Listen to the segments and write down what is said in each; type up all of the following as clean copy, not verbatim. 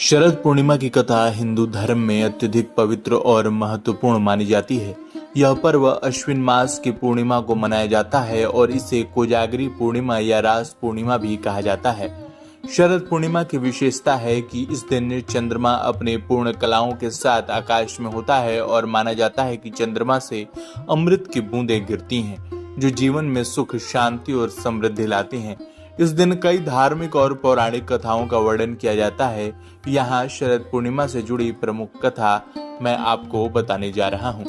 शरद पूर्णिमा की कथा हिंदू धर्म में अत्यधिक पवित्र और महत्वपूर्ण मानी जाती है। यह पर्व अश्विन मास की पूर्णिमा को मनाया जाता है और इसे कोजागरी पूर्णिमा या रास पूर्णिमा भी कहा जाता है। शरद पूर्णिमा की विशेषता है कि इस दिन चंद्रमा अपने पूर्ण कलाओं के साथ आकाश में होता है और माना जाता है कि चंद्रमा से अमृत की बूंदें गिरती हैं, जो जीवन में सुख, शांति और समृद्धि लाती हैं। इस दिन कई धार्मिक और पौराणिक कथाओं का वर्णन किया जाता है। यहाँ शरद पूर्णिमा से जुड़ी प्रमुख कथा मैं आपको बताने जा रहा हूँ।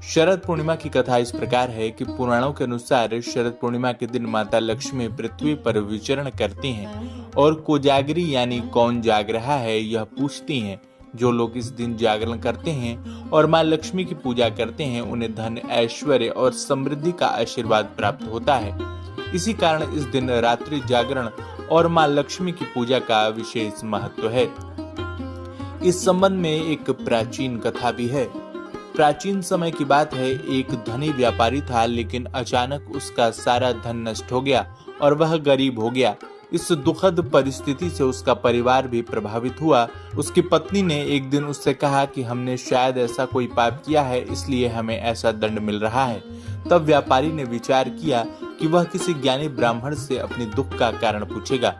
शरद पूर्णिमा की कथा इस प्रकार है कि पुराणों के अनुसार शरद पूर्णिमा के दिन माता लक्ष्मी पृथ्वी पर विचरण करती हैं और कोजागरी यानी कौन जाग रहा है यह पूछती हैं। जो लोग इस दिन जागरण करते हैं और मां लक्ष्मी की पूजा करते हैं, उन्हें धन, ऐश्वर्य और समृद्धि का आशीर्वाद प्राप्त होता है। इसी कारण इस दिन रात्रि जागरण और मां लक्ष्मी की पूजा का विशेष महत्व है। इस संबंध में एक प्राचीन कथा भी है। प्राचीन समय की बात है, एक धनी व्यापारी था, लेकिन अचानक उसका सारा धन नष्ट हो गया और वह गरीब हो गया। इस दुखद परिस्थिति से उसका परिवार भी प्रभावित हुआ। उसकी पत्नी ने एक दिन उससे कहा कि हमने शायद ऐसा कोई पाप किया है, इसलिए हमें ऐसा दंड मिल रहा है। तब व्यापारी ने विचार किया कि वह किसी ज्ञानी ब्राह्मण से अपने दुख का कारण पूछेगा।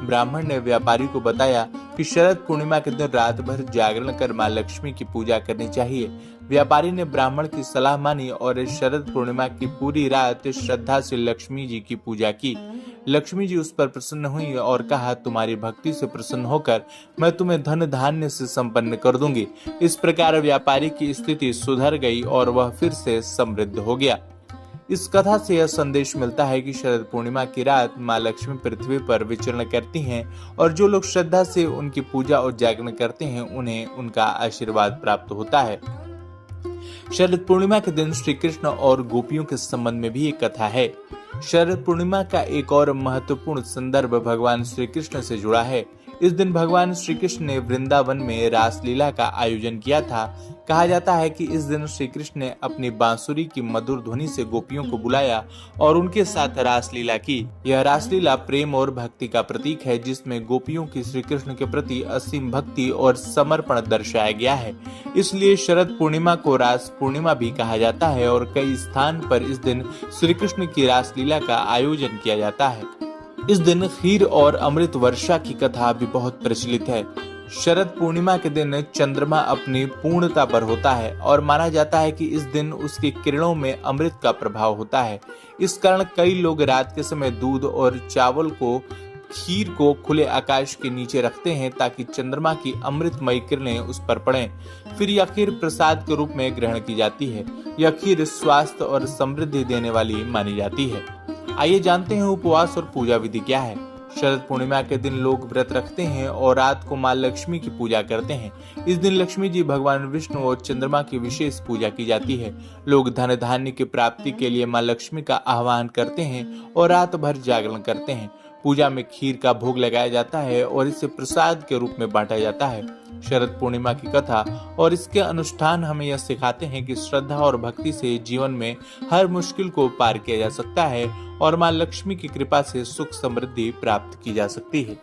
ब्राह्मण ने व्यापारी को बताया कि शरद पूर्णिमा के दिन रात भर जागरण कर मां लक्ष्मी की पूजा करनी चाहिए। व्यापारी ने ब्राह्मण की सलाह मानी और शरद पूर्णिमा की पूरी रात श्रद्धा से लक्ष्मी जी की पूजा की। लक्ष्मी जी उस पर प्रसन्न हुई और कहा, तुम्हारी भक्ति से प्रसन्न होकर मैं तुम्हें धन धान्य से संपन्न कर दूंगी। इस प्रकार व्यापारी की स्थिति सुधर गई और वह फिर से समृद्ध हो गया। इस कथा से यह संदेश मिलता है कि शरद पूर्णिमा की रात मां लक्ष्मी पृथ्वी पर विचरण करती हैं और जो लोग श्रद्धा से उनकी पूजा और जागरण करते हैं, उन्हें उनका आशीर्वाद प्राप्त होता है। शरद पूर्णिमा के दिन श्री कृष्ण और गोपियों के संबंध में भी एक कथा है। शरद पूर्णिमा का एक और महत्वपूर्ण संदर्भ भगवान श्री कृष्ण से जुड़ा है। इस दिन भगवान श्री कृष्ण ने वृंदावन में रासलीला का आयोजन किया था। कहा जाता है कि इस दिन श्री कृष्ण ने अपनी बांसुरी की मधुर ध्वनि से गोपियों को बुलाया और उनके साथ रासलीला की। यह रासलीला प्रेम और भक्ति का प्रतीक है, जिसमें गोपियों की श्री कृष्ण के प्रति असीम भक्ति और समर्पण दर्शाया गया है। इसलिए शरद पूर्णिमा को रास पूर्णिमा भी कहा जाता है और कई स्थान पर इस दिन श्री कृष्ण की रासलीला का आयोजन किया जाता है। इस दिन खीर और अमृत वर्षा की कथा भी बहुत प्रचलित है। शरद पूर्णिमा के दिन चंद्रमा अपनी पूर्णता पर होता है और माना जाता है कि इस दिन उसकी किरणों में अमृत का प्रभाव होता है। इस कारण कई लोग रात के समय दूध और चावल को, खीर को खुले आकाश के नीचे रखते हैं ताकि चंद्रमा की अमृतमय किरणें उस पर पड़ें। फिर यह खीर प्रसाद के रूप में ग्रहण की जाती है। यह खीर स्वास्थ्य और समृद्धि देने वाली मानी जाती है। आइए जानते हैं उपवास और पूजा विधि क्या है। शरद पूर्णिमा के दिन लोग व्रत रखते हैं और रात को मां लक्ष्मी की पूजा करते हैं। इस दिन लक्ष्मी जी, भगवान विष्णु और चंद्रमा की विशेष पूजा की जाती है। लोग धन धान्य की प्राप्ति के लिए मां लक्ष्मी का आह्वान करते हैं और रात भर जागरण करते हैं। पूजा में खीर का भोग लगाया जाता है और इसे प्रसाद के रूप में बांटा जाता है। शरद पूर्णिमा की कथा और इसके अनुष्ठान हमें यह सिखाते हैं कि श्रद्धा और भक्ति से जीवन में हर मुश्किल को पार किया जा सकता है और मां लक्ष्मी की कृपा से सुख समृद्धि प्राप्त की जा सकती है।